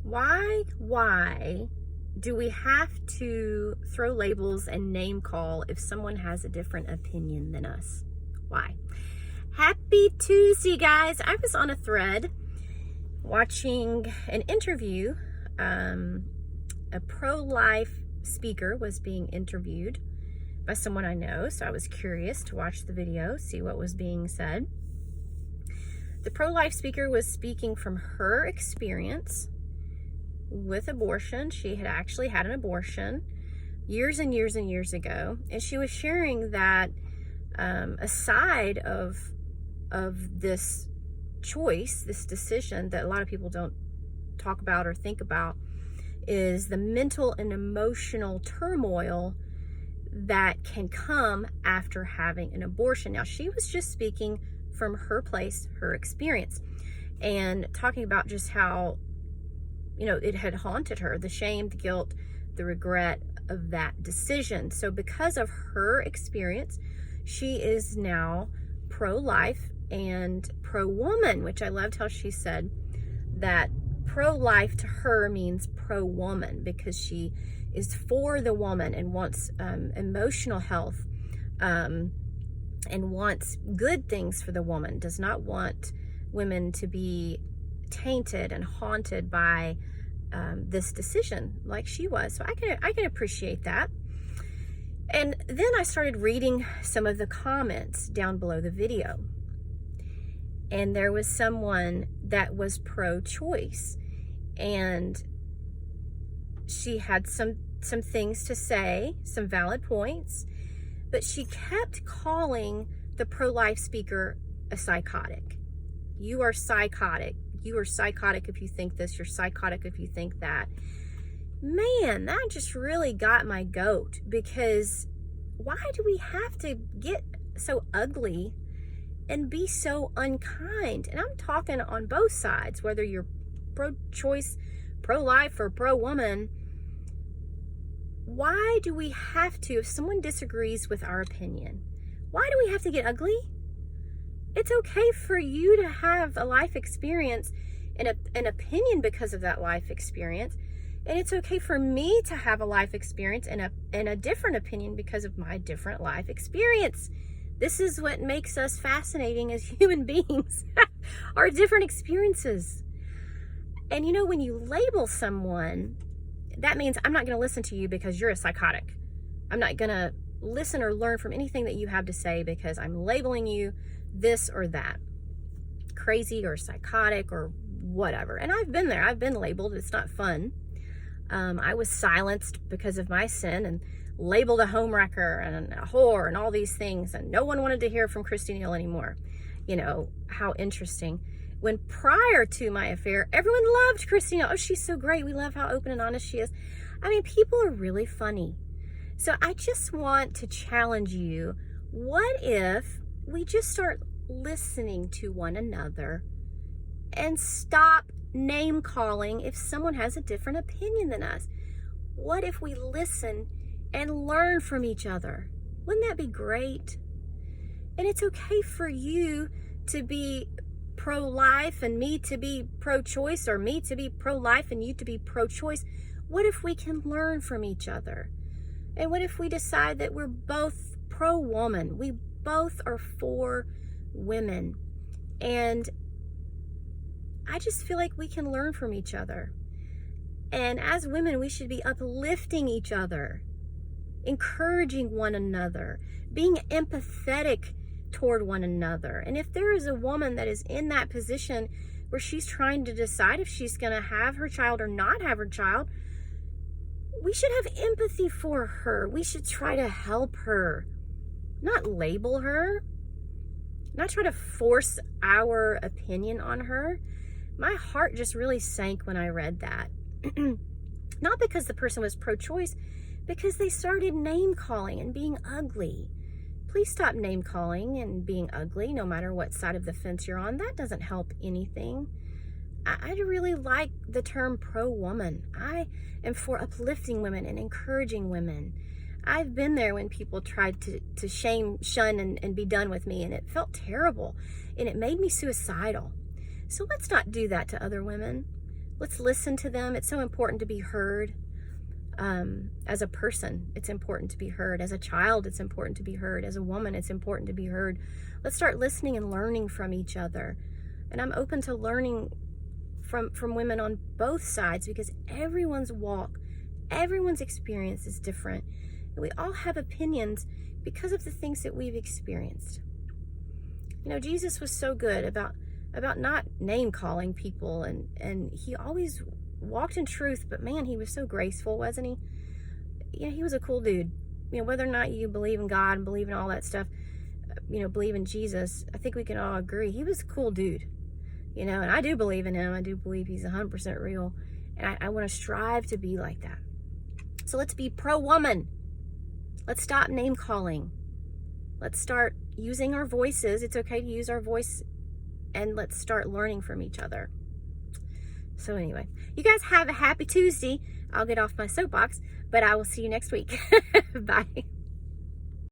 Why do we have to throw labels and name call if someone has a different opinion than us? Why? Happy Tuesday, guys. I was on a thread watching an interview. A pro-life speaker was being interviewed by someone I know, so I was curious to watch the video, see what was being said. The pro-life speaker was speaking from her experience with abortion. She had actually had an abortion years and years and years ago, and she was sharing that a side of this choice, this decision that a lot of people don't talk about or think about, is the mental and emotional turmoil that can come after having an abortion. Now, she was just speaking from her place, her experience, and talking about just how, it had haunted her, the shame, the guilt, the regret of that decision. So because of her experience, she is now pro-life and pro-woman, which I loved how she said that pro-life to her means pro-woman, because she is for the woman and wants emotional health and wants good things for the woman, does not want women to be tainted and haunted by this decision like she was. So I can appreciate that. And then I started reading some of the comments down below the video, and there was someone that was pro-choice, and she had some things to say, some valid points, but she kept calling the pro-life speaker a psychotic. You are psychotic. You are psychotic if you think this. You're psychotic if you think that. Man, that just really got my goat, because why do we have to get so ugly and be so unkind? And I'm talking on both sides, whether you're pro-choice, pro-life, or pro-woman. Why do we have to, if someone disagrees with our opinion, why do we have to get ugly? It's okay for you to have a life experience and an opinion because of that life experience. And it's okay for me to have a life experience and a different opinion because of my different life experience. This is what makes us fascinating as human beings, our different experiences. And when you label someone, that means I'm not going to listen to you because you're a psychotic. I'm not going to listen or learn from anything that you have to say because I'm labeling you this or that, crazy or psychotic or whatever. And I've been there. I've been labeled. It's not fun. I was silenced because of my sin and labeled a homewrecker and a whore and all these things, and no one wanted to hear from Christy anymore. How interesting. When prior to my affair, everyone loved Christy. Oh, she's so great. We love how open and honest she is. I mean, people are really funny. So I just want to challenge you. What if we just start listening to one another and stop name calling if someone has a different opinion than us? What if we listen and learn from each other? Wouldn't that be great? And it's okay for you to be pro-life and me to be pro-choice, or me to be pro-life and you to be pro-choice. What if we can learn from each other? And what if we decide that we're both pro-woman? We both are for women. And I just feel like we can learn from each other. And as women, we should be uplifting each other, encouraging one another, being empathetic toward one another. And if there is a woman that is in that position where she's trying to decide if she's going to have her child or not have her child, we should have empathy for her. We should try to help her, not label her, not try to force our opinion on her. My heart just really sank when I read that. Not because the person was pro-choice, because they started name calling and being ugly. Please stop name calling and being ugly, no matter what side of the fence you're on. That doesn't help anything. I really like the term pro-woman. I am for uplifting women and encouraging women. I've been there when people tried to shame, shun, and be done with me, and it felt terrible, and it made me suicidal. So let's not do that to other women. Let's listen to them. It's so important to be heard. As a person, it's important to be heard. As a child, it's important to be heard. As a woman, it's important to be heard. Let's start listening and learning from each other. And I'm open to learning from women on both sides, because everyone's walk, everyone's experience is different. And we all have opinions because of the things that we've experienced. You know, Jesus was so good about not name calling people, and he always walked in truth, but man, he was so graceful, wasn't he? You know, he was a cool dude. You know, whether or not you believe in God and believe in all that stuff, you know, believe in Jesus, I think we can all agree he was a cool dude. You know, and I do believe in him. I do believe he's 100% real. And I want to strive to be like that. So let's be pro-woman. Let's stop name calling. Let's start using our voices. It's okay to use our voice. And let's start learning from each other. So anyway, you guys have a happy Tuesday. I'll get off my soapbox, but I will see you next week. Bye.